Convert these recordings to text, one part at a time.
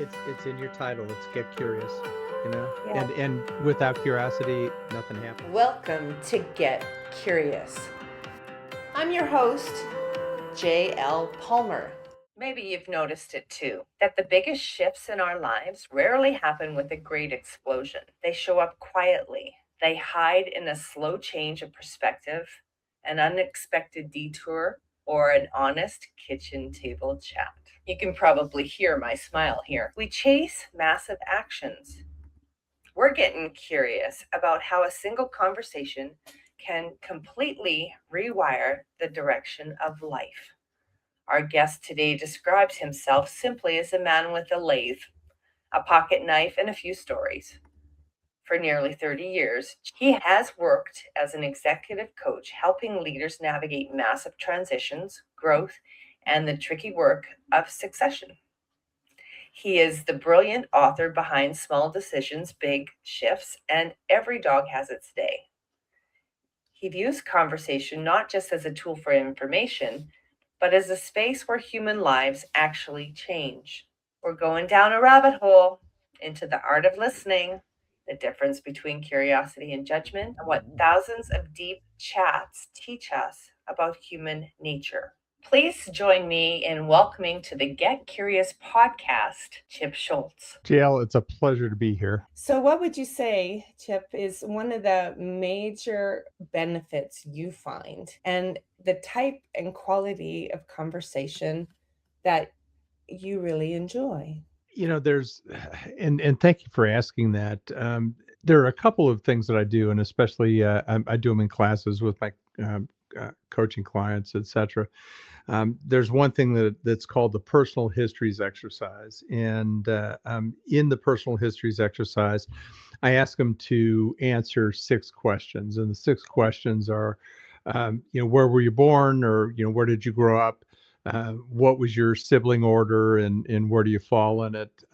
It's in your title. It's get curious, you know? Yeah. And without curiosity, nothing happens. Welcome to Get Curious. I'm your host, J.L. Palmer. Maybe you've noticed it too, that the biggest shifts in our lives rarely happen with a great explosion. They show up quietly. They hide in a slow change of perspective, an unexpected detour, or an honest kitchen table chat. You can probably hear my smile here. We chase massive actions. We're getting curious about how a single conversation can completely rewire the direction of life. Our guest today describes himself simply as a man with a lathe, a pocket knife, and a few stories. For nearly 30 years, he has worked as an executive coach, helping leaders navigate massive transitions, growth, and the tricky work of succession. He is the brilliant author behind Small Decisions, Big Shifts, and Every Dog Has Its Day. He views conversation not just as a tool for information, but as a space where human lives actually change. We're going down a rabbit hole into the art of listening, the difference between curiosity and judgment, and what thousands of deep chats teach us about human nature. Please join me in welcoming to the Get Curious podcast, Chip Scholz. JL, it's a pleasure to be here. So, what would you say, Chip, is one of the major benefits you find and the type and quality of conversation that you really enjoy? There's, and thank you for asking that. There are a couple of things that I do, and especially I do them in classes with my coaching clients, etc. There's one thing that's called the personal histories exercise, and in the personal histories exercise, I ask them to answer 6 questions, and the 6 questions are, where were you born, or where did you grow up? What was your sibling order, and where do you fall in it?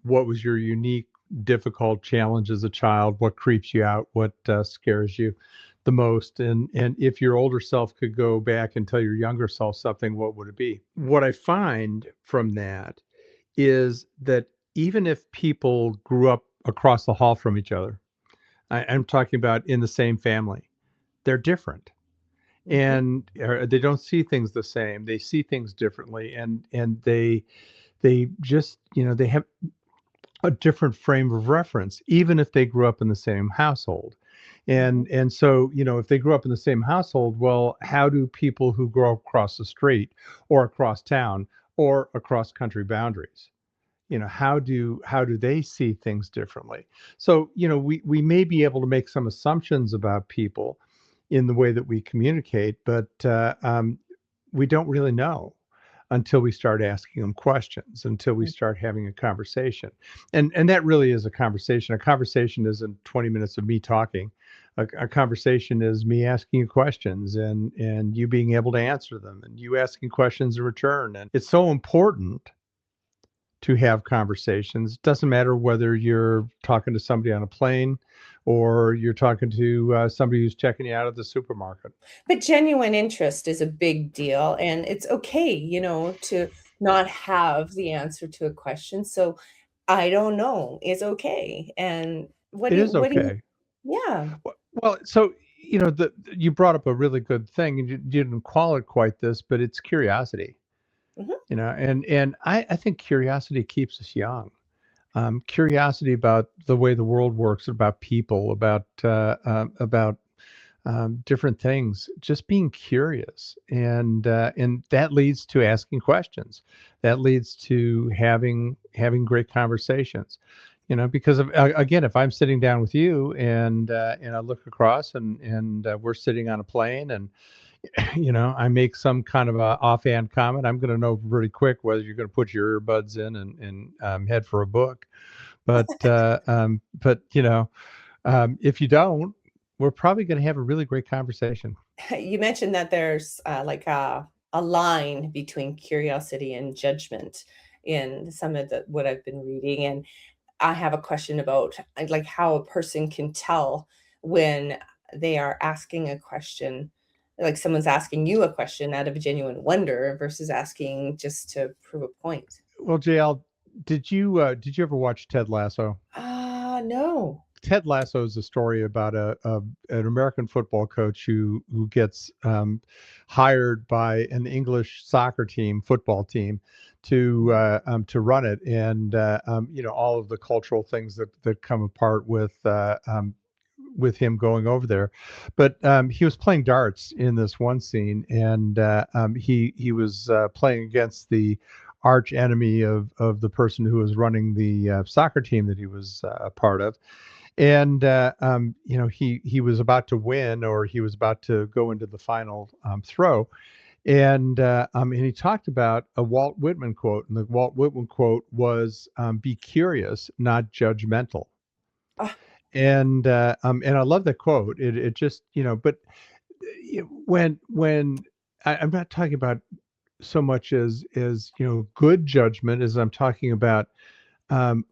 What was your unique, difficult challenge as a child? What creeps you out? What scares you the most? And if your older self could go back and tell your younger self something, what would it be? What I find from that is that even if people grew up across the hall from each other, I'm talking about in the same family, they're different, Mhm. and they don't see things the same. They see things differently, and they just they have a different frame of reference, even if they grew up in the same household. Mhm. And so if they grew up in the same household, well, how do people who grow across the street or across town or across country boundaries, how do they see things differently? So we may be able to make some assumptions about people in the way that we communicate, but we don't really know until we start asking them questions, until we start having a conversation. And that really is a conversation. A conversation isn't 20 minutes of me talking. A conversation is me asking you questions, and you being able to answer them, and you asking questions in return. And it's so important to have conversations. It doesn't matter whether you're talking to somebody on a plane or you're talking to somebody who's checking you out at the supermarket. But genuine interest is a big deal, and it's okay, to not have the answer to a question. So, I don't know is okay. And It is what do you, okay. yeah. Well, so you brought up a really good thing, and you didn't call it quite this, but it's curiosity. Mhm. And I think curiosity keeps us young. Curiosity about the way the world works, about people, about different things. Just being curious, and that leads to asking questions. That leads to having great conversations. Because again, if I'm sitting down with you and I look across and we're sitting on a plane, and I make some kind of a offhand comment, I'm going to know really quick whether you're going to put your earbuds in and head for a book. But if you don't, we're probably going to have a really great conversation. You mentioned that there's like a line between curiosity and judgment in some of the what I've been reading, and I have a question about like how a person can tell when they are asking a question, like someone's asking you a question out of a genuine wonder versus asking just to prove a point. Well, JL, Did you ever watch Ted Lasso? No. Ted Lasso is a story about an American football coach who gets hired by an English soccer team, football team, to run it, and all of the cultural things that come apart with him going over there. But he was playing darts in this one scene, and he was playing against the arch enemy of the person who was running the soccer team that he was a part of. And he was about to win, or he was about to go into the final throw, and he talked about a Walt Whitman quote, and the Walt Whitman quote was, "Be curious, not judgmental." Ah, And I love that quote. It just, but when I'm not talking about so much as good judgment, as I'm talking about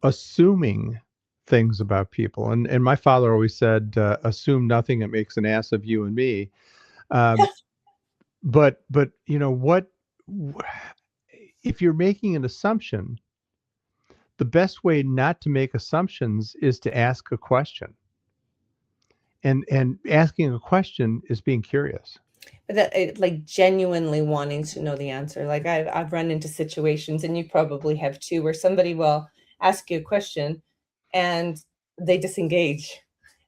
assuming things about people. And my father always said, "Assume nothing; it makes an ass of you and me." Um, but what if you're making an assumption? The best way not to make assumptions is to ask a question, and asking a question is being curious. but like genuinely wanting to know the answer. Like I've run into situations, and you probably have too, where somebody will ask you a question and they disengage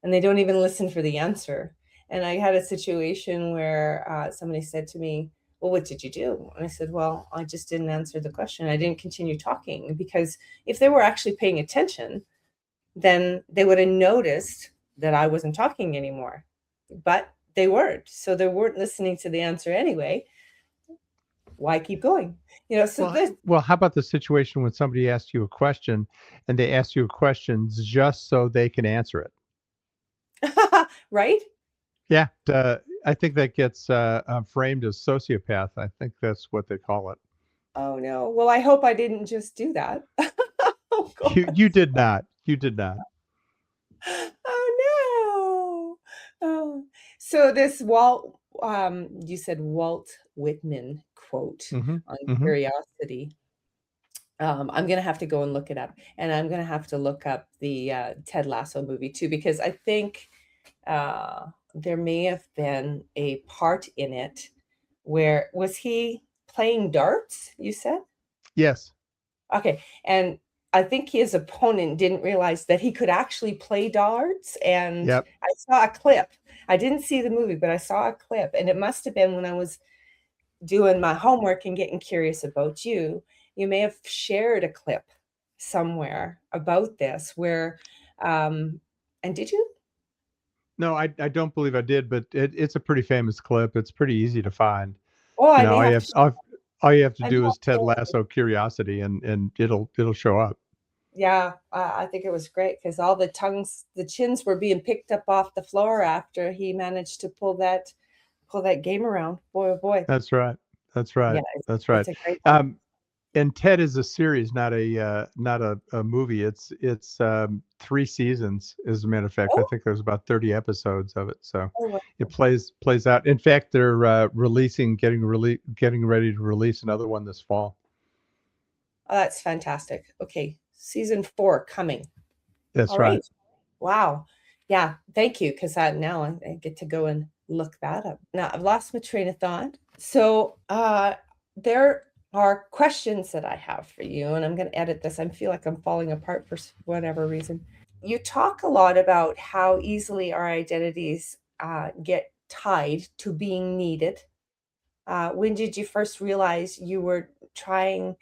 and they don't even listen for the answer. And I had a situation where somebody said to me, "Well, what did you do?" And I said, "Well, I just didn't answer the question. I didn't continue talking." Because if they were actually paying attention, then they would have noticed that I wasn't talking anymore. But they weren't. So they weren't listening to the answer anyway. Why keep going? So Well, this, well, how about the situation when somebody asks you a question and they ask you a question just so they can answer it? right? Yeah, I think that gets framed as sociopath. I think that's what they call it. Oh no. Well, I hope I didn't just do that. Oh God. You did not. You did not. Oh no. Oh. So this Walt, you said Walt Whitman quote Hmm. on Hmm. curiosity. I'm gonna have to go and look it up, and I'm gonna have to look up the Ted Lasso movie too, because I think there may have been a part in it where was he playing darts? You said Yes. okay, and I think his opponent didn't realize that he could actually play darts. And Yep. I saw a clip. I didn't see the movie, but I saw a clip, and it must have been when I was doing my homework and getting curious about you. You may have shared a clip somewhere about this where, um, and did you? No, I don't believe I did, but it's a pretty famous clip. It's pretty easy to find. Oh, You I know, may all you have to. have all you have to I may do is have Ted to. Lasso curiosity, and it'll show up. Yeah, I think it was great because all the chins were being picked up off the floor after he managed to pull that game around. Boy, oh boy. That's right. That's Yeah, right. it's, That's right. it's a great one. Um, and Ted is a series, not a movie. It's 3 seasons, as a matter of fact. I Oh, think there's about 30 episodes of it, so oh, wow. it plays out. In fact, they're getting ready to release another one this fall. Oh, that's fantastic. Okay, season 4 coming. All That's right. right. Wow. Yeah, thank you, because now I get to go and look that up. Now I've lost my train of thought. So there are questions that I have for you, and I'm going to edit this. I feel like I'm falling apart for whatever reason. You talk a lot about how easily our identities get tied to being needed. When did you first realize you were trying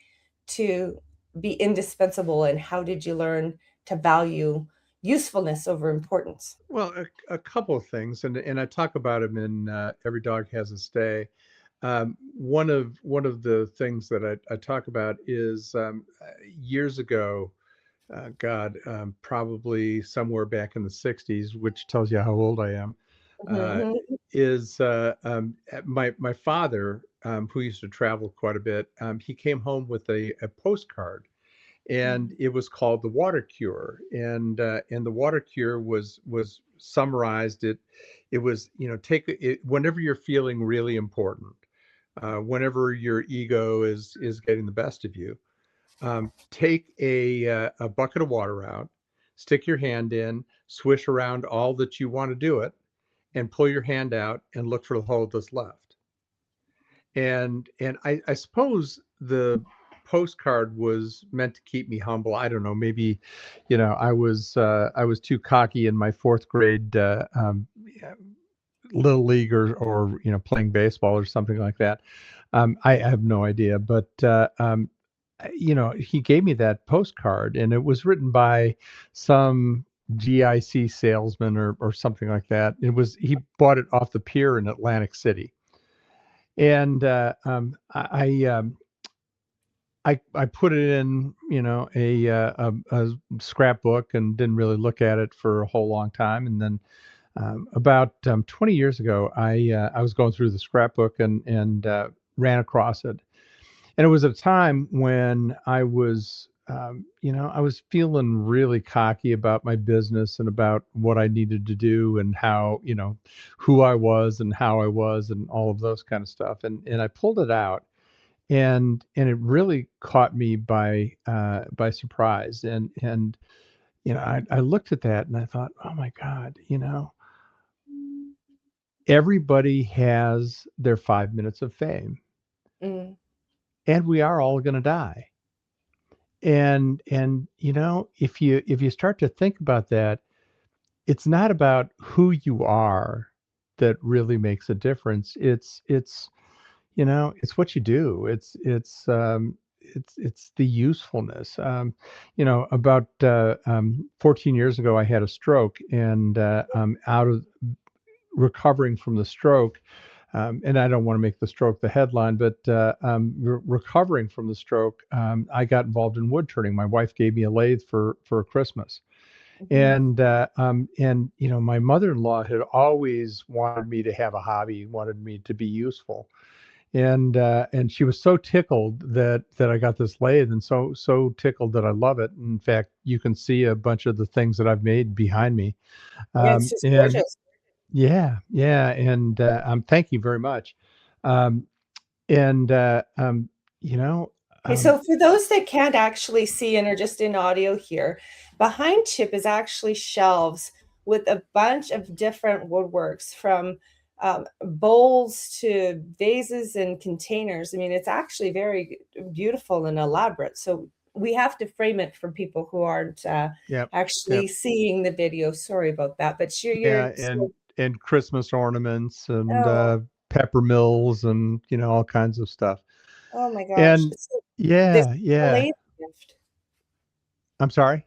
to be indispensable, and how did you learn to value usefulness over importance? Well, a couple of things, and I talk about them in Every Dog Has Its Day. One of the things that I talk about is years ago. God, probably somewhere back in the 60s, which tells you how old I am, uh, Mhm, is my father, who used to travel quite a bit. He came home with a postcard, and mhm, it was called The Water Cure, and the Water Cure was summarized. It was, take it whenever you're feeling really important, whenever your ego is getting the best of you. take a bucket of water out, stick your hand in, swish around all that you want to do it, and pull your hand out and look for the hole that's left. And I suppose the postcard was meant to keep me humble. I don't know. Maybe, I was too cocky in my fourth grade little league or playing baseball or something like that. I have no idea, but he gave me that postcard, and it was written by some GIC salesman or something like that. He bought it off the pier in Atlantic City, and I put it in, a scrapbook and didn't really look at it for a whole long time. And then about 20 years ago, I was going through the scrapbook and ran across it. And it was a time when I was feeling really cocky about my business and about what I needed to do and how, who I was and how I was and all of those kind of stuff. And I pulled it out, and it really caught me by surprise. And I looked at that and I thought, oh my God, everybody has their 5 minutes of fame, Mm, and we are all going to die. And if you start to think about that, it's not about who you are that really makes a difference. It's what you do. It's the usefulness. About 14 years ago, I had a stroke, and out of recovering from the stroke, and I don't want to make the stroke the headline, but recovering from the stroke, I got involved in wood turning. My wife gave me a lathe for Christmas, mhm. and my mother-in-law had always wanted me to have a hobby, wanted me to be useful, and she was so tickled that I got this lathe, and so tickled that I love it. In fact, you can see a bunch of the things that I've made behind me, Yeah, it's just and gorgeous. yeah, and thank you very much. Um, and you know, Okay, um, so for those that can't actually see and are just in audio here, behind Chip is actually shelves with a bunch of different woodworks from bowls to vases and containers. I mean, it's actually very beautiful and elaborate. So we have to frame it for people who aren't yep, actually yep, seeing the video. Sorry about that, but yeah, and Christmas ornaments and oh, pepper mills and all kinds of stuff. oh my gosh. And So this yeah, is the yeah. lathe gift. I'm sorry.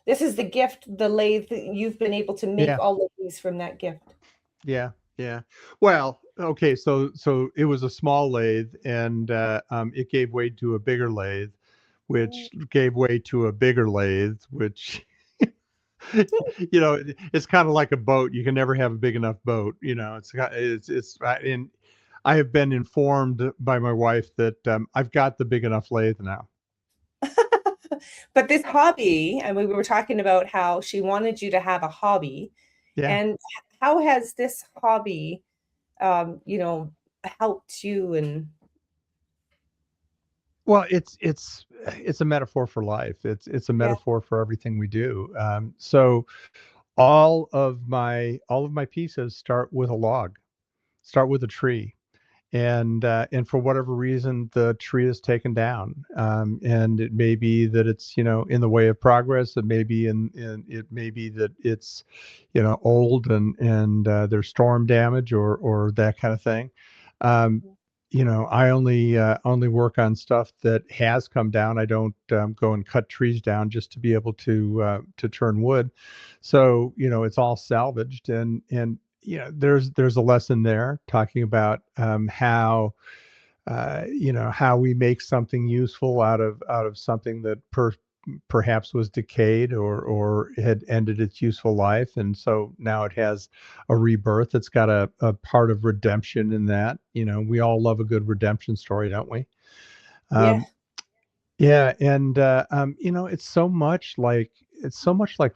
This is the gift, the lathe that you've been able to make Yeah, all of these from that gift. yeah, yeah. Well, okay, so it was a small lathe, and it gave way to a bigger lathe, Mm. which gave way to a bigger lathe, which it's kind of like a boat. You can never have a big enough boat. And I have been informed by my wife that I've got the big enough lathe now. But this hobby, and we were talking about how she wanted you to have a hobby, Yeah. and how has this hobby, helped you? And Well, it's a metaphor for life. It's a yeah, metaphor for everything we do. So all of my pieces start with a log, start with a tree. And for whatever reason the tree is taken down, and it may be that it's in the way of progress. It may be that it's old and there's storm damage or that kind of thing. um, I only work on stuff that has come down. I don't go and cut trees down just to be able to turn wood. So it's all salvaged, and there's a lesson there talking about how how we make something useful out of something that perhaps was decayed or had ended its useful life, and so now it has a rebirth. It's got a part of redemption in that. We all love a good redemption story, don't we? yeah, um, yeah, and it's so much like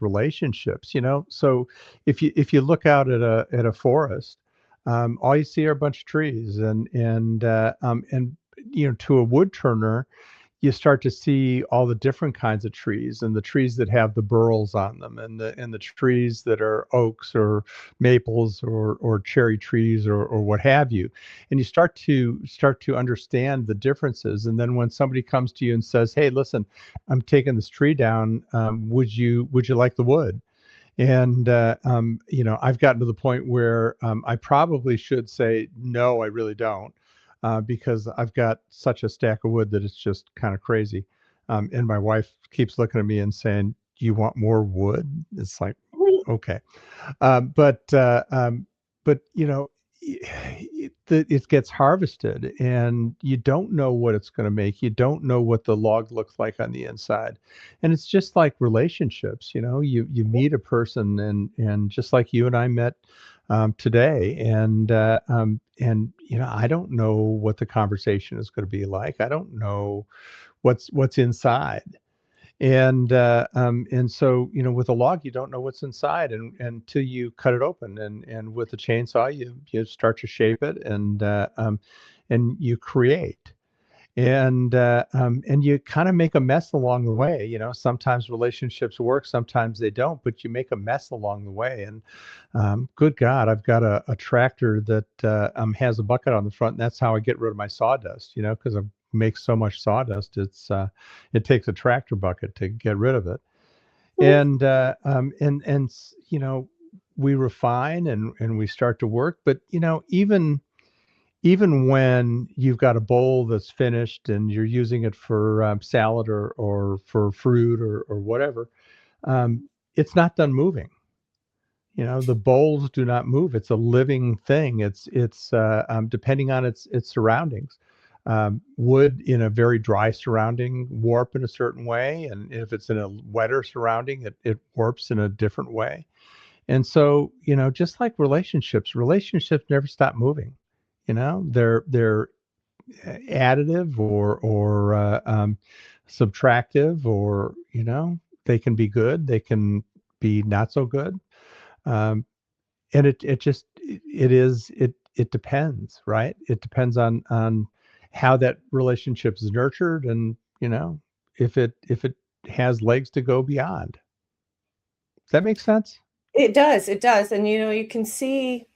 relationships. So if you look out at a forest, all you see are a bunch of trees, and to a wood turner, you start to see all the different kinds of trees, and the trees that have the burls on them, and the trees that are oaks or maples or cherry trees or what have you. And you start to understand the differences. And then when somebody comes to you and says, "Hey, listen, I'm taking this tree down. Would you like the wood?" And I've gotten to the point where I probably should say no, I really don't, because I've got such a stack of wood that it's just kind of crazy. And my wife keeps looking at me and saying, "You want more wood?" It's like, okay. Um, but uh, um, but it gets harvested, and you don't know what it's going to make. You don't know what the log looks like on the inside, and it's just like relationships. You meet a person, and just like you and I met today, and I don't know what the conversation is going to be like. I don't know what's inside. And so with a log, you don't know what's inside, and until you cut it open, and with a chainsaw, you start to shape it, and you create, and you kind of make a mess along the way. Sometimes relationships work, sometimes they don't, but you make a mess along the way. And good God, I've got a tractor that has a bucket on the front, and that's how I get rid of my sawdust. Because I make so much sawdust, it takes a tractor bucket to get rid of it. And we refine, and we start to work. But even when you've got a bowl that's finished and you're using it for salad or for fruit or whatever, it's not done moving. The bowls do not move. It's a living thing. It's depending on its surroundings. Wood in a very dry surrounding warp in a certain way, and if it's in a wetter surrounding, it warps in a different way. And so, just like relationships never stop moving. They're additive or subtractive, or they can be good, they can be not so good. Um, and it depends, right? It depends on how that relationship is nurtured, and if it has legs to go beyond. Does that make sense? It does, and, you can see,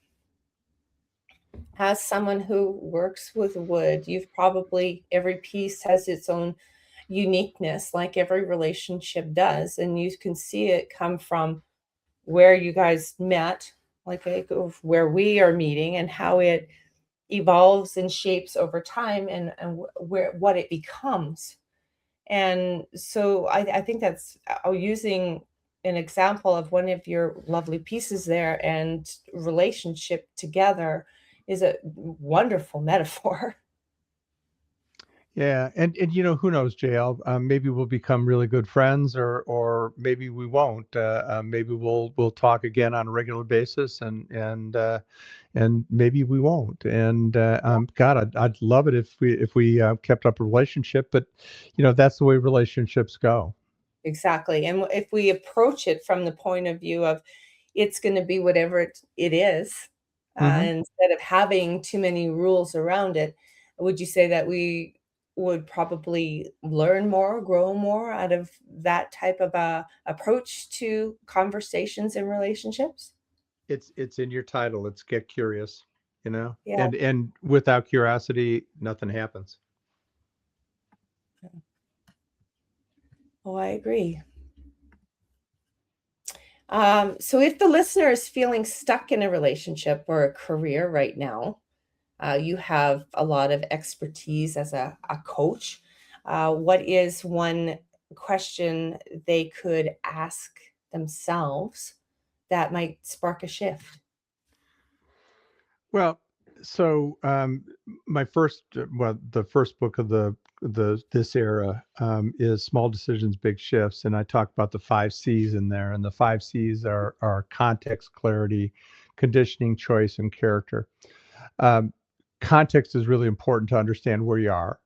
as someone who works with wood, you've probably every piece has its own uniqueness, like every relationship does, and you can see it come from where you guys met, like of where we are meeting, and how it evolves and shapes over time, and where what it becomes. And so I think that's using an example of one of your lovely pieces there, and relationship together is a wonderful metaphor. Yeah, and who knows, JL? Maybe we'll become really good friends, or maybe we won't. Maybe we'll talk again on a regular basis, and maybe we won't. And God, I'd love it if we kept up a relationship, but that's the way relationships go. Exactly. And if we approach it from the point of view of it's going to be whatever it is, Hmm. instead of having too many rules around it, would you say that we would probably learn more, grow more out of that type of a approach to conversations and relationships? It's in your title. It's Get Curious, Yeah. and without curiosity, nothing happens. Oh, I agree. So if the listener is feeling stuck in a relationship or a career right now, you have a lot of expertise as a coach. What is one question they could ask themselves that might spark a shift? Well, so my first, well, the first book of the this era is Small Decisions, Big Shifts, and I talk about the 5 C's in there, and the 5 C's are context, clarity, conditioning, choice, and character. Um, Context is really important to understand where you are,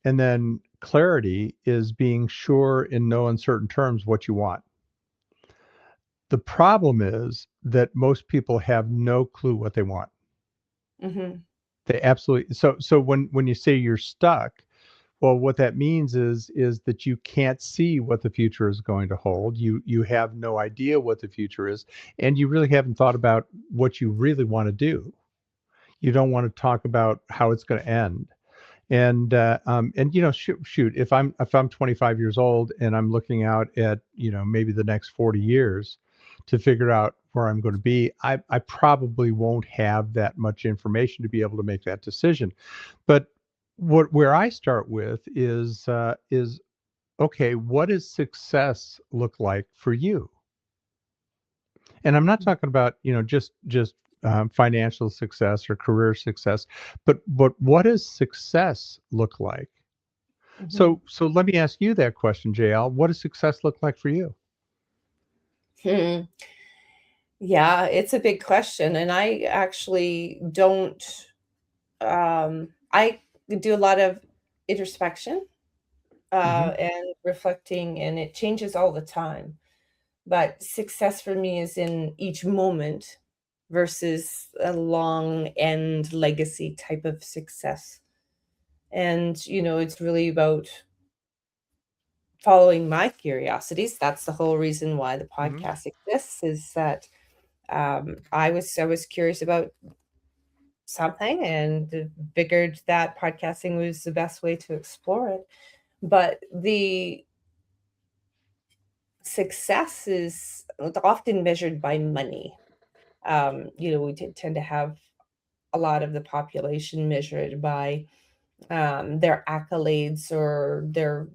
and then clarity is being sure in no uncertain terms what you want. The problem is that most people have no clue what they want. Hmm. They absolutely. So when you say you're stuck, Well, what that means is that you can't see what the future is going to hold. You have no idea what the future is, and you really haven't thought about what you really want to do. You don't want to talk about how it's going to end. And shoot, if I'm 25 years old and I'm looking out at maybe the next 40 years to figure out where I'm going to be, I probably won't have that much information to be able to make that decision. But where I start with is okay, what does success look like for you? And I'm not talking about just financial success or career success, but what does success look like? Mhm. So let me ask you that question, JL. What does success look like for you? Hmm. Yeah, it's a big question, and I actually don't. I do a lot of introspection Hmm. and reflecting, and it changes all the time. But success for me is in each moment versus a long end legacy type of success. And, it's really about following my curiosities. That's the whole reason why the Hmm. podcast exists is that I was curious about something and figured that podcasting was the best way to explore it. But the success is often measured by money. We tend to have a lot of the population measured by their accolades or their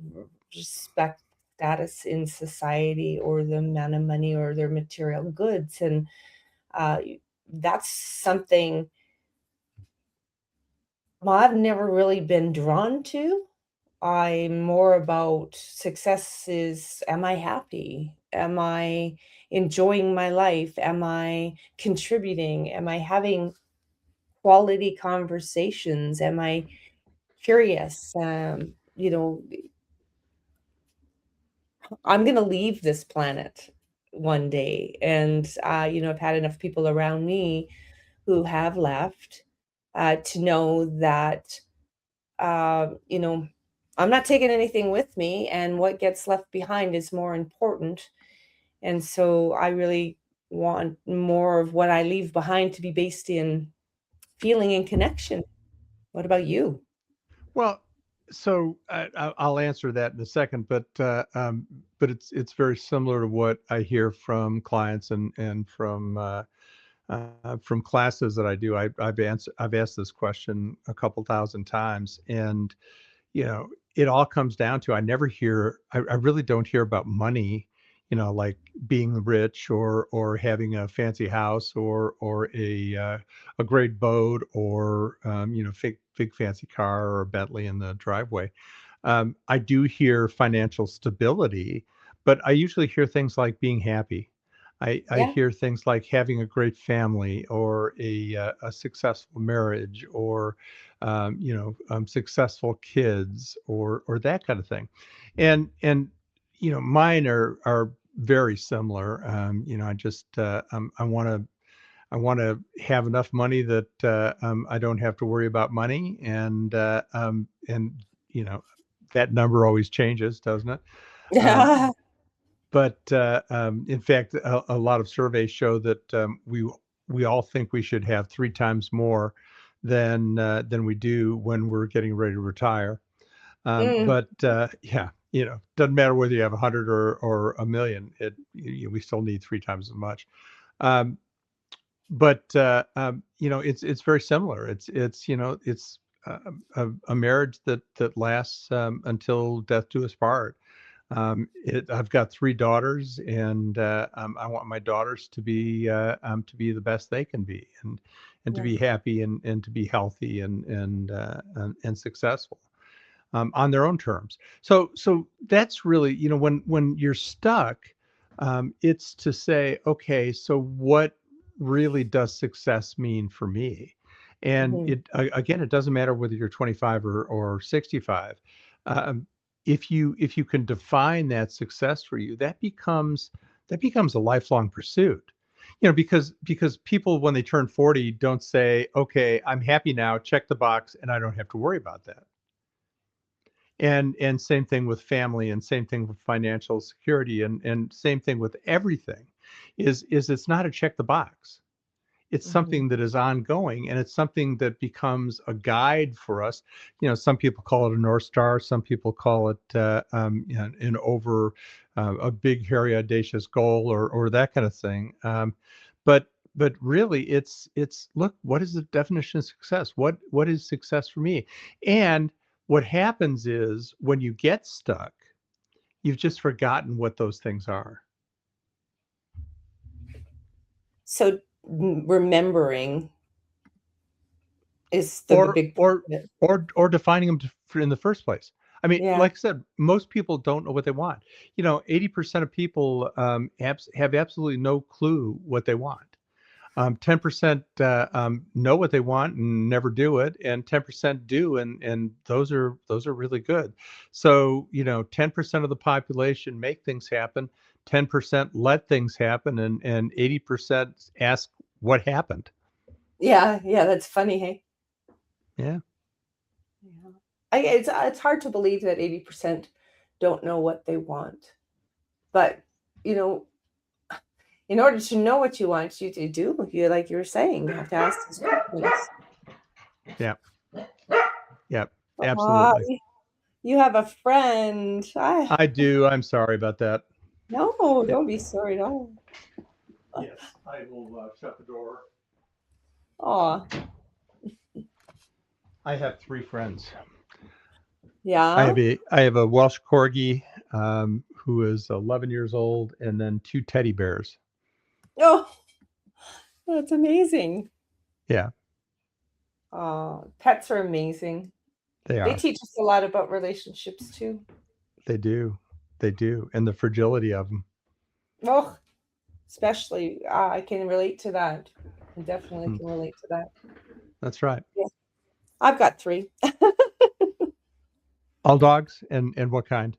respect status in society or the amount of money or their material goods. And uh, that's something, well, I've never really been drawn to. I'm more about success is, am I happy? Am I enjoying my life? Am I contributing? Am I having quality conversations? Am I curious? I'm going to leave this planet one day. And, I've had enough people around me who have left to know that, you know, I'm not taking anything with me, and what gets left behind is more important. And so I really want more of what I leave behind to be based in feeling and connection. What about you? Well, so I'll answer that in a second, but it's very similar to what I hear from clients and from classes that I do. I've asked this question a couple thousand times, and it all comes down to I really don't hear about money, like being rich or having a fancy house or a great boat or big fancy car or a Bentley in the driveway. I do hear financial stability, but I usually hear things like being happy. I Yeah. hear things like having a great family or a successful marriage or successful kids or that kind of thing. And mine are very similar. I want to have enough money that I don't have to worry about money, and you know that number always changes, doesn't it? Um, but in fact, a lot of surveys show that we all think we should have three times more than we do when we're getting ready to retire. Mm. But yeah, doesn't matter whether you have 100 or a million. We still need three times as much. Um, but it's very similar. It's a marriage that lasts until death do us part. I've got three daughters, and I want my daughters to be the best they can be, and to Yeah. be happy and to be healthy and successful on their own terms. So that's really, when you're stuck, it's to say, okay, so what really does success mean for me? And Mhm. again, it doesn't matter whether you're 25 or 65. Um, if you can define that success for you, that becomes a lifelong pursuit. Because people when they turn 40 don't say, okay, I'm happy now, check the box, and I don't have to worry about that. And same thing with family, and same thing with financial security, and same thing with everything, is it's not a check the box. It's Mhm. something that is ongoing, and it's something that becomes a guide for us. Some people call it a North Star, some people call it an over a big, hairy, audacious goal, or that kind of thing. But but really, it's look, what is the definition of success? What is success for me? And what happens is when you get stuck, you've just forgotten what those things are. So remembering is the or big part or of it. or defining them in the first place. I mean, Yeah. like I said, most people don't know what they want. 80% of people have absolutely no clue what they want. 10% know what they want and never do it, and 10% do, and those are really good. So 10% of the population make things happen, 10% let things happen, and 80% ask what happened. Yeah, yeah, that's funny, hey? Yeah. Yeah. It's hard to believe that 80% don't know what they want. But, you know, in order to know what you want, you do. You like you were saying, you have to ask these questions. Yeah. Yeah. Aw, Absolutely. you have a friend. I do. I'm sorry about that. No, Yeah. don't be sorry at all. Yes, I will shut the door. Aw, I have three friends. yeah. I have a Welsh Corgi who is 11 years old, and then two teddy bears. Oh, that's amazing. Yeah, Pets are amazing. they They are. teach us a lot about relationships too. They do. They do, and the fragility of them. Oh, especially, I can relate to that. I definitely Hmm. can relate to that. That's right. Yeah. I've got three. All dogs, and what kind?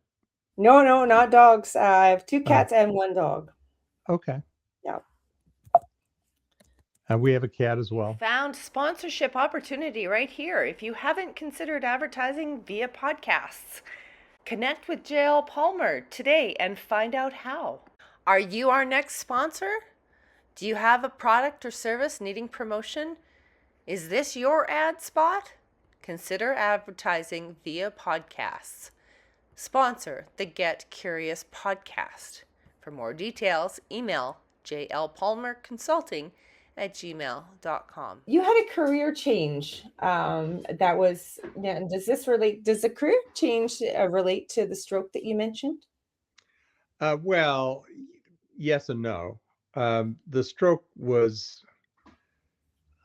No, no, not dogs. I have two Oh, cats and one dog. okay. Yeah. We have a cat as You well. found sponsorship opportunity right here. If you haven't considered advertising via podcasts, connect with JL Palmer today and find out how. Are you our next sponsor? Do you have a product or service needing promotion? Is this your ad spot? Consider advertising via podcasts. Sponsor the Get Curious podcast. For more details, email jlpalmerconsulting@gmail.com. You had a career change. That was, yeah, and does the career change relate to the stroke that you mentioned? Well, yes and no. The stroke was,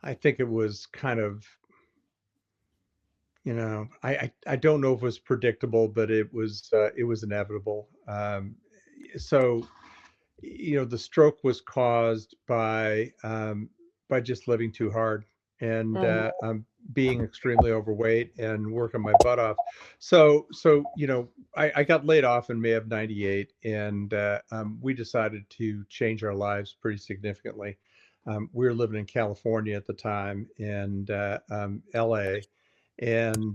I think it was kind of, I don't know if it was predictable, but it was inevitable. So the stroke was caused by just living too hard, and Mhm. being extremely overweight and working my butt off. So I got laid off in May of '98, and we decided to change our lives pretty significantly. We were living in California at the time, and LA, and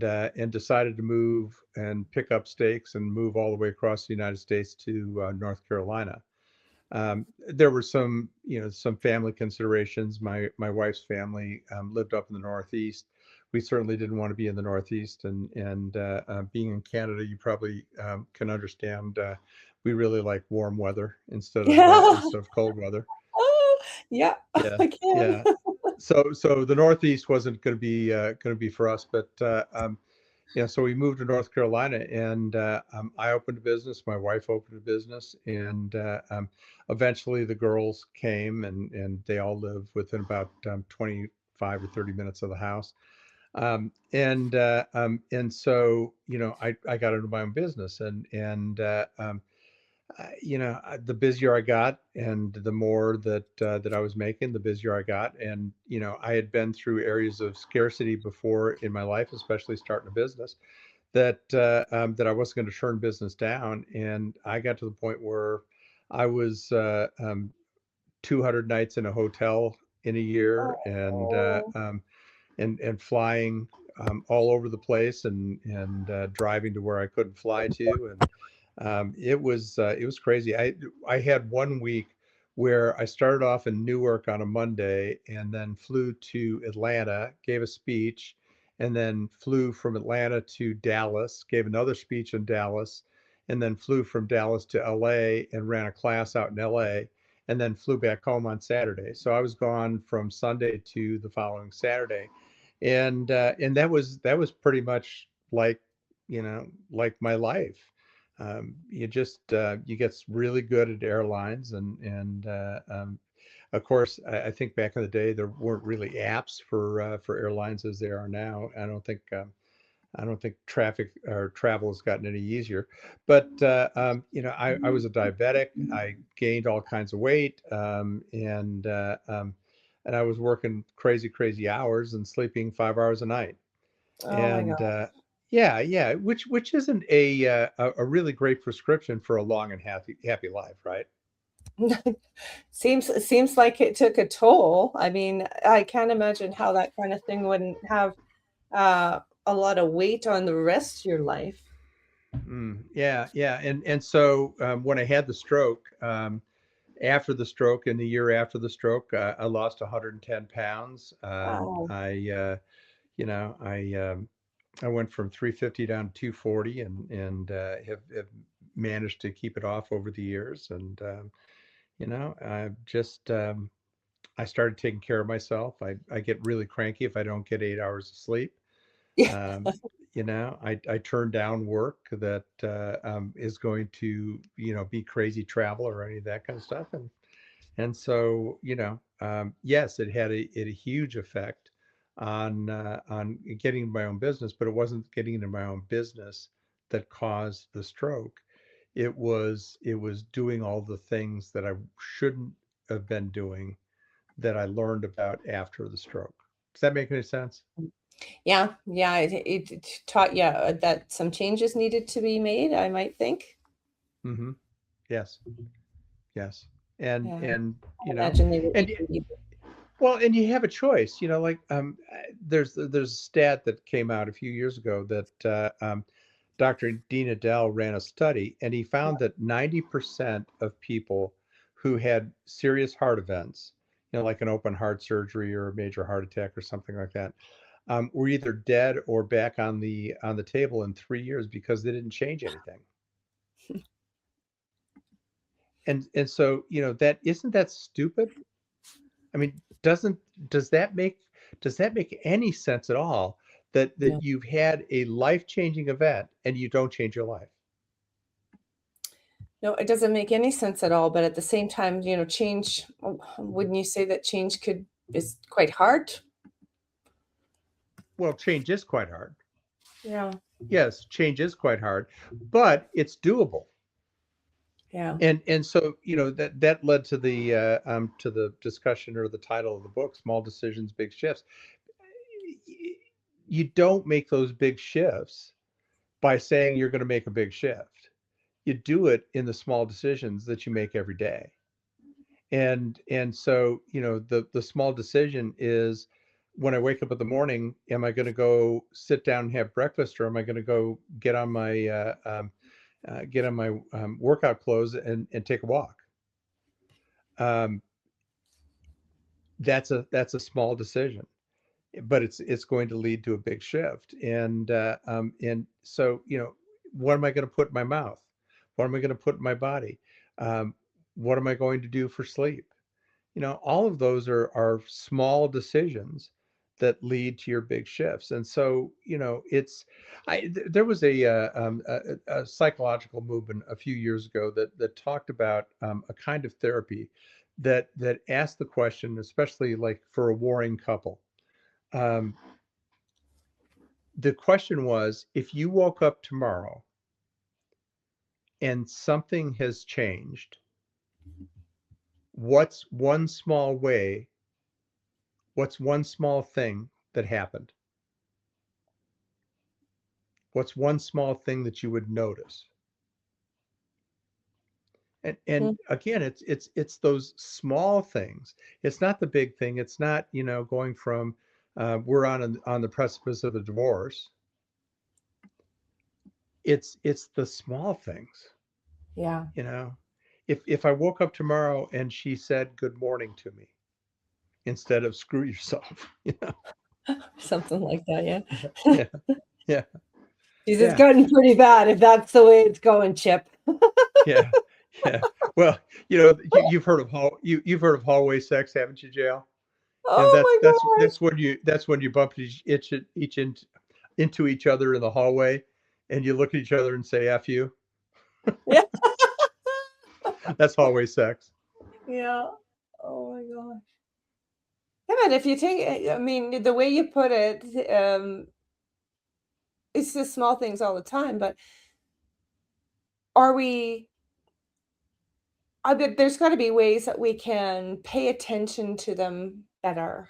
decided to move and pick up stakes and move all the way across the United States to North Carolina. There were some family considerations. My wife's family lived up in the Northeast. We certainly didn't want to be in the Northeast, and being in Canada, you probably can understand. We really like warm weather Yeah. instead of cold weather. Oh, yeah, Yeah, I can. yeah. So the Northeast wasn't going to be for us, but so we moved to North Carolina, and I opened a business. My wife opened a business, and eventually the girls came, and they all live within about 25 or 30 minutes of the house. And so I got into my own business, and the busier I got, and the more that I was making, the busier I got. And I had been through areas of scarcity before in my life, especially starting a business, that I wasn't going to turn business down. And I got to the point where I was 200 nights in a hotel in a year, Oh, and flying all over the place and driving to where I couldn't fly to, and it was crazy. I had one week where I started off in Newark on a Monday and then flew to Atlanta, gave a speech, and then flew from Atlanta to Dallas, gave another speech in Dallas, and then flew from Dallas to LA and ran a class out in LA, and then flew back home on Saturday. So I was gone from Sunday to the following Saturday, and that was pretty much like, like my life. You just you get really good at airlines, and of course, I think back in the day there weren't really apps for airlines as there are now. I don't think traffic or travel has gotten any easier. But I was a diabetic. I gained all kinds of weight, and I was working crazy hours and sleeping 5 hours a night. Oh my And yeah, which isn't a really great prescription for a long and happy life, right? God. Seems like it took a toll. I mean, I can't imagine how that kind of thing wouldn't have a lot of weight on the rest of your life. Yeah, and so when I had the stroke, after the stroke and the year after the stroke, I lost 110 pounds. Wow. You know, I went from 350 down to 240, and have managed to keep it off over the years. And I just I started taking care of myself. I get really cranky if I don't get 8 hours of sleep. Yeah. Um, I turn down work that is going to, be crazy travel or any of that kind of stuff. And so, yes, it had a huge effect on getting my own business, but it wasn't getting into my own business that caused the stroke. It was doing all the things that I shouldn't have been doing that I learned about after the stroke. Does that make any sense? Yeah, it taught you that some changes needed to be made, I might think. Hmm. Yes, yes. And Yeah, and I imagine they were and eating. well, and you have a choice, like there's a stat that came out a few years ago that Dr. Dean Adele ran a study, and he found that 90% of people who had serious heart events, like an open heart surgery or a major heart attack or something like that, were either dead or back on the table in 3 years because they didn't change anything. And so, that isn't that stupid? I mean, does that make does that make any sense at all that No, you've had a life-changing event and you don't change your life? no, it doesn't make any sense at all. But at the same time, change. Wouldn't you say that change is quite hard? Well, change is quite hard. Yeah, Yes, change is quite hard, but it's doable. yeah. And so, that led to the discussion or the title of the book, Small Decisions, Big Shifts. You don't make those big shifts by saying you're going to make a big shift. You do it in the small decisions that you make every day. And so, the small decision is, when I wake up in the morning, am I going to go sit down and have breakfast, or am I going to go get on my workout clothes and take a walk? Um, that's a small decision, but it's going to lead to a big shift. And so, what am I going to put in my mouth? What am I going to put in my body? Um, what am I going to do for sleep? All of those are small decisions that lead to your big shifts. And so, there was a psychological movement a few years ago that talked about a kind of therapy that asked the question, especially like for a warring couple. Um, the question was, if you woke up tomorrow and something has changed, what's one small way, what's one small thing that happened? What's one small thing that you would notice? And Hmm. again, it's those small things. It's not the big thing. It's not, going from we're on the precipice of a divorce. It's the small things, Yeah. you know. If I woke up tomorrow and she said good morning to me instead of screw yourself, you know. Something like that, yeah. Yeah, yeah, Geez, it's yeah, gotten pretty bad if that's the way it's going, Chip. yeah, yeah. Well, you know, you've heard of you've heard of hallway sex, haven't you, JL? And Oh my gosh. that's when you bump into each other in the hallway, and you look at each other and say "f you." Yeah. That's hallway sex. Yeah. Oh my gosh. Yeah, but if you take, I mean, the way you put it, it's the small things all the time, but are we, I bet there's got to be ways that we can pay attention to them better.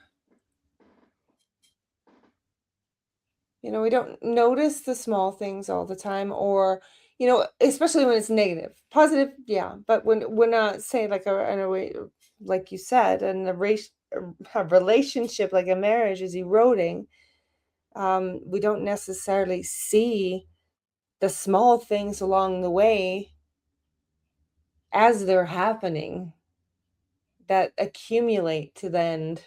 You know, we don't notice the small things all the time, or, especially when it's negative. Positive, yeah, but when say like in a way, like you said, and a relationship like a marriage is eroding, we don't necessarily see the small things along the way as they're happening that accumulate to then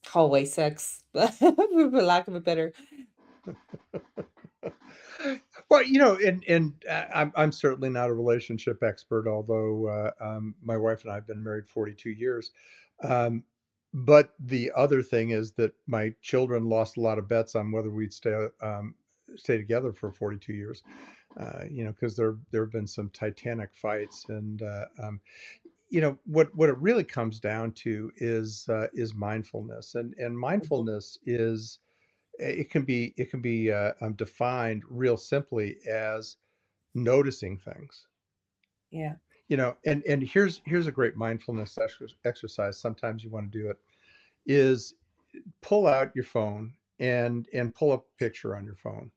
hallway sex, for lack of a better. Well, you know, and I'm certainly not a relationship expert, although my wife and I have been married 42 years. Um, but the other thing is that my children lost a lot of bets on whether we'd stay together for 42 years. You know, because there have been some titanic fights, and you know what it really comes down to is mindfulness, and mindfulness is it can be defined real simply as noticing things, Yeah. you know. And here's a great mindfulness exercise. Sometimes you want to do it, is pull out your phone and pull up a picture on your phone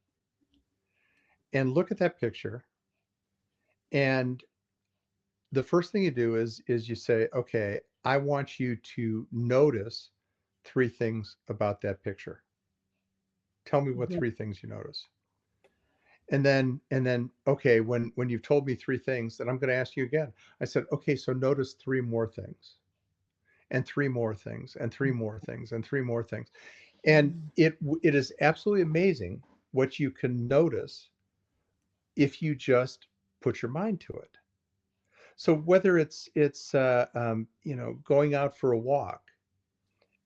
and look at that picture. And the first thing you do is you say, okay, I want you to notice three things about that picture. Tell me what Mhm. three things you notice. And then okay, when you've told me three things, then I'm going to ask you again. I said, okay, so notice three more things, and three more things, and three more things, and three more things. And it is absolutely amazing what you can notice if you just put your mind to it. So whether it's you know, going out for a walk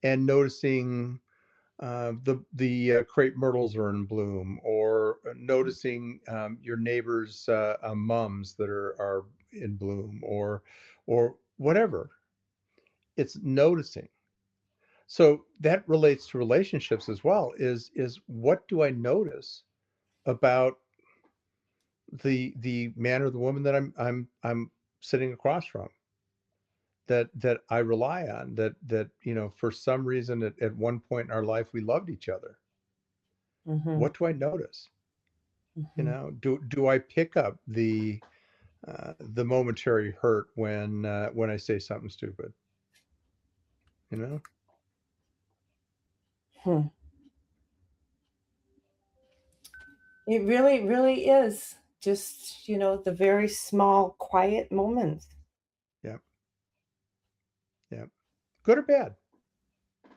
and noticing the crepe myrtles are in bloom, or noticing your neighbors' mums that are in bloom, or whatever. It's noticing. So that relates to relationships as well. Is what do I notice about the man or the woman that I'm sitting across from, that I rely on, that you know, for some reason at one point in our life we loved each other. Mhm. What do I notice? You Mhm. know, do I pick up the momentary hurt when I say something stupid? You know, Hmm. It really, really is just, the very small, quiet moments. yeah, yeah, good or bad,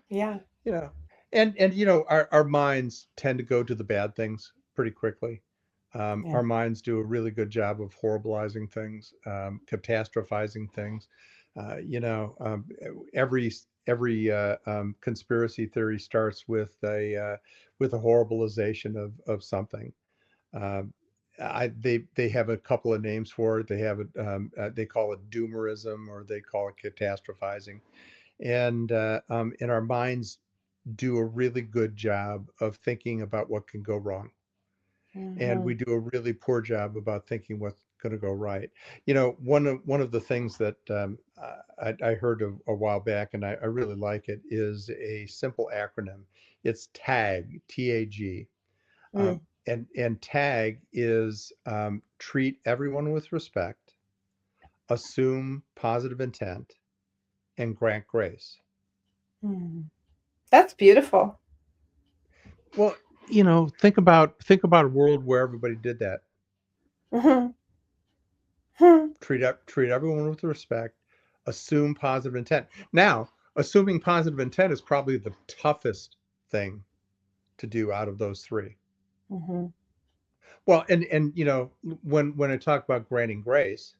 Yeah. you know. And you know, our minds tend to go to the bad things pretty quickly. Yeah. Our minds do a really good job of horribleizing things, catastrophizing things. You know, every conspiracy theory starts with a horribilization of something. Um, they have a couple of names for it. They have it. They call it doomerism, or they call it catastrophizing. And our minds do a really good job of thinking about what can go wrong, and we Mhm. do a really poor job about thinking what's going to go right. You know, one of the things that I heard a while back, and I really like it, is a simple acronym. It's TAG, TAG. Mm. And tag is treat everyone with respect, assume positive intent, and grant grace. Mm. That's beautiful. Well, think about a world where everybody did that. Mm-hmm. Hmm. Treat everyone with respect, assume positive intent. Now, assuming positive intent is probably the toughest thing to do out of those three. Mm-hmm. Well, and when I talk about granting grace,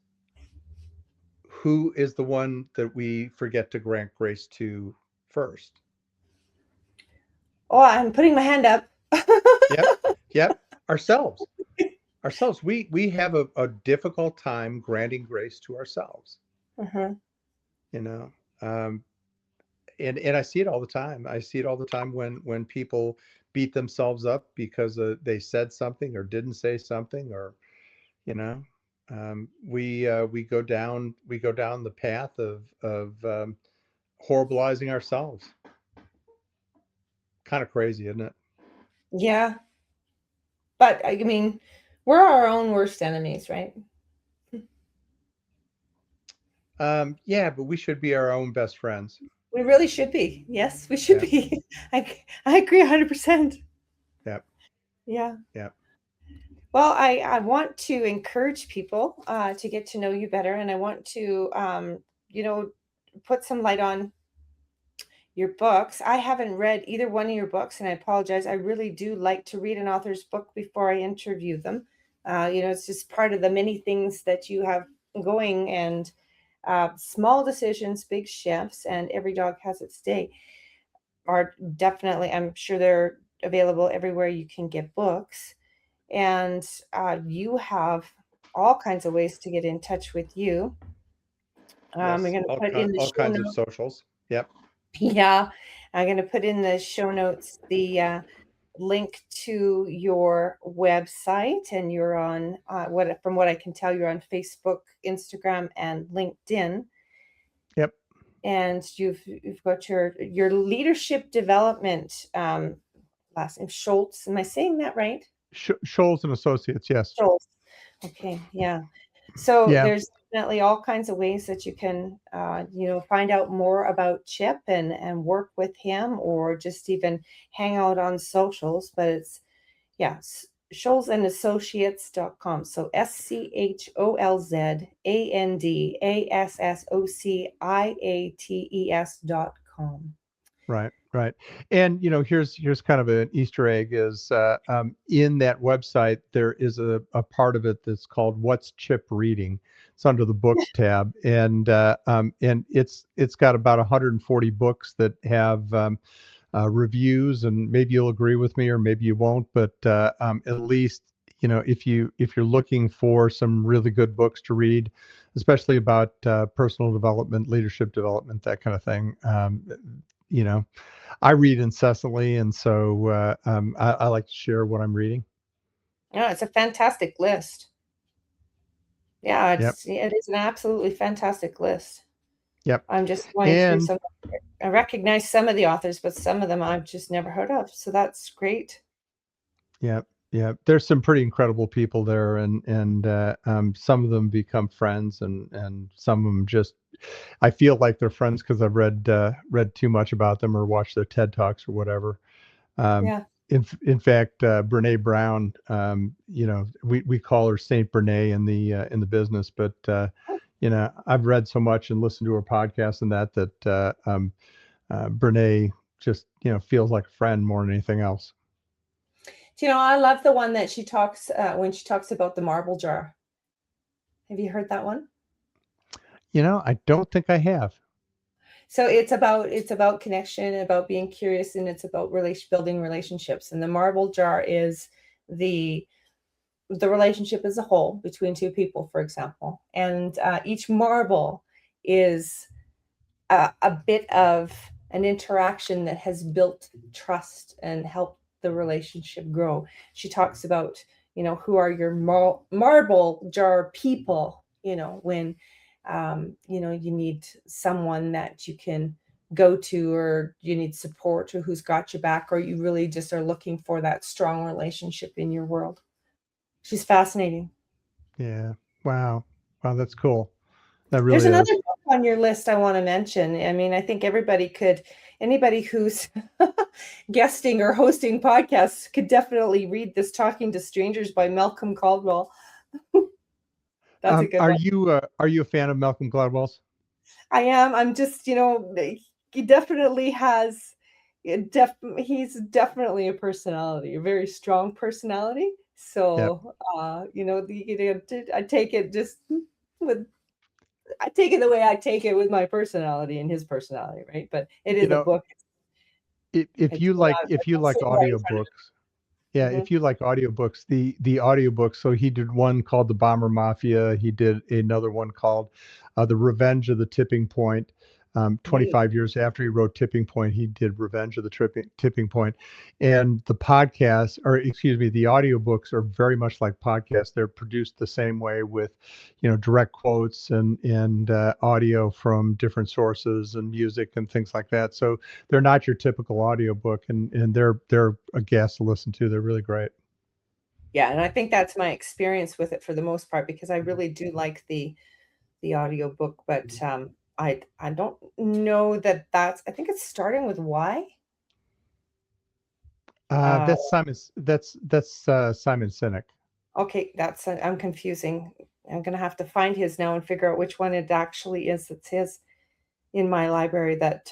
who is the one that we forget to grant grace to first? Oh, I'm putting my hand up. Yep, yep, ourselves. Ourselves. We have a difficult time granting grace to ourselves. Mm-hmm. You know, um, and I see it all the time. I see it all the time when people beat themselves up because they said something or didn't say something, or you know, we go down the path of horribleizing ourselves. Kind of crazy, isn't it? Yeah. But I mean, we're our own worst enemies, right? Yeah, but we should be our own best friends. We really should be. Yes, we should Yeah, be. I agree 100%. yeah, Yeah. yeah. Well, I want to encourage people to get to know you better, and I want to, you know, put some light on your books. I haven't read either one of your books, and I apologize. I really do like to read an author's book before I interview them. It's just part of the many things that you have going, and small decisions, big shifts, and every dog has its day are definitely, I'm sure they're available everywhere you can get books. And you have all kinds of ways to get in touch with you. I'm Yes, going to put in the all show kinds of notes. socials. Yep, Yeah, I'm going to put in the show notes the link to your website, and you're on from what I can tell, you're on Facebook, Instagram, and LinkedIn. yep. And you've got your leadership development last name Schultz. Am I saying that right? Scholes and Associates. Yes. Schultz. Okay, yeah. So Yeah. there's definitely all kinds of ways that you can, find out more about Chip and work with him, or just even hang out on socials. But it's, yeah, ScholzandAssociates.com. So ScholzandAssociates.com. Right, right. And here's kind of an Easter egg is in that website there is a part of it that's called "What's Chip Reading." It's under the books tab, and it's got about 140 books that have reviews, and maybe you'll agree with me or maybe you won't, but at least if you're looking for some really good books to read, especially about personal development, leadership development, that kind of thing. You know, I read incessantly, and so I like to share what I'm reading. Yeah, it's a fantastic list. Yeah, Yep, it is an absolutely fantastic list. yep. I'm just going through And some. I recognize some of the authors, but some of them I've just never heard of. So that's great. yeah, yeah. There's some pretty incredible people there, and some of them become friends, and some of them just I feel like they're friends because I've read too much about them or watched their TED talks or whatever. Um, Yeah. in fact, Brene Brown, we call her Saint Brene in the business, but I've read so much and listened to her podcast and that Brene just feels like a friend more than anything else. I love the one that she talks when she talks about the marble jar. Have you heard that one? I don't think I have. So it's about connection, about being curious, and it's about building relationships. And the marble jar is the the relationship as a whole between two people, for example. And each marble is a bit of an interaction that has built trust and helped the relationship grow. She talks about, who are your marble jar people, when, you need someone that you can go to, or you need support, or who's got your back, or you really just are looking for that strong relationship in your world. She's fascinating. Yeah. Wow. Wow, that's cool. That There's really another is. book on your list I want to mention. I mean, I think everybody could, anybody who's guesting or hosting podcasts could definitely read this Talking to Strangers by Malcolm Caldwell. That's a good Are one. you a fan of Malcolm Gladwell's? I am. I'm just, he definitely has, he's definitely a personality, a very strong personality. Yeah. So, I take it with, I take it the way I take it with my personality and his personality, right? But it You is a know, book. if It's you when like if you I'm like sitting right in front audiobooks, yeah, of it. if you like audiobooks, the audiobooks, so he did one called The Bomber Mafia. He did another one called The Revenge of the Tipping Point. Neat. 25 years after he wrote Tipping Point, he did Revenge of the Tipping Point. And the podcasts, or excuse me, the audiobooks are very much like podcasts. They're produced the same way with, direct quotes and audio from different sources and music and things like that. So they're not your typical audiobook, and they're a gas to listen to. They're really great. Yeah, and I think that's my experience with it for the most part, because I really do like the audiobook, but I don't know that I think it's starting with Y. Uh, That's Simon Sinek. okay, I'm confusing. I'm gonna have to find his now and figure out which one it actually is that's his in my library. That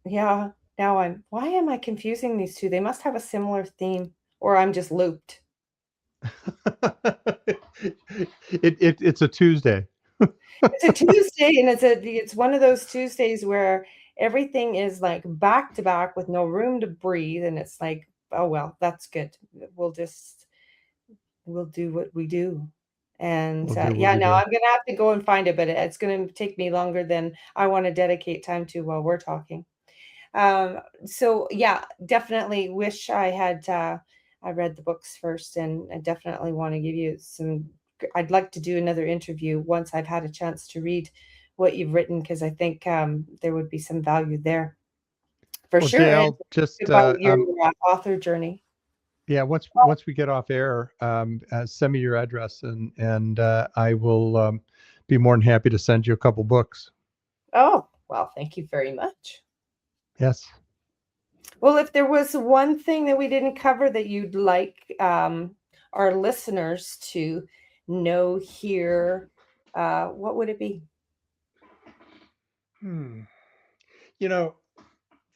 yeah. Now why am I confusing these two? They must have a similar theme, or I'm just looped. It's a Tuesday. It's a Tuesday, and it's one of those Tuesdays where everything is like back to back with no room to breathe, and it's like, oh well, that's good. We'll just we'll do what we do. And We'll do what yeah, we no, do. I'm gonna have to go and find it, but it's gonna take me longer than I want to dedicate time to while we're talking. So yeah, definitely wish I read the books first, and I definitely want to give you some. I'd like to do another interview once I've had a chance to read what you've written, because I think there would be some value there for Well, sure. And JL, just about your author journey. yeah, once we get off air, send me your address, and I will be more than happy to send you a couple books. Oh, well, thank you very much. Yes. Well, if there was one thing that we didn't cover that you'd like our listeners to know here, what would it be? Hmm. You know,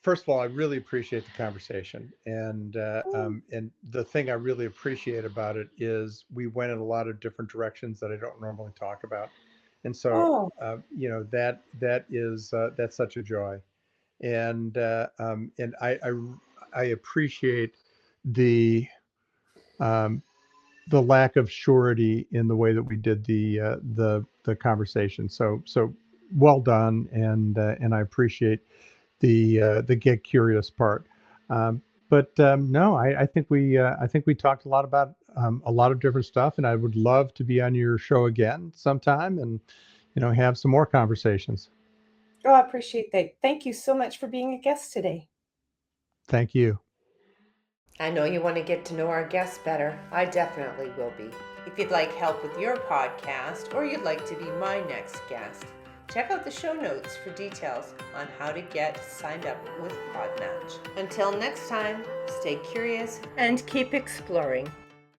First of all, I really appreciate the conversation, and the thing I really appreciate about it is we went in a lot of different directions that I don't normally talk about, and so Oh, that's such a joy, and I appreciate the um, the lack of surety in the way that we did the conversation. So well done, and I appreciate the get curious part. Um, but no, I think we talked a lot about a lot of different stuff, and I would love to be on your show again sometime, and have some more conversations. I appreciate that. Thank you so much for being a guest today. Thank you. I know you want to get to know our guests better. I definitely will be. If you'd like help with your podcast, or you'd like to be my next guest, check out the show notes for details on how to get signed up with Podmatch. Until next time, stay curious and keep exploring.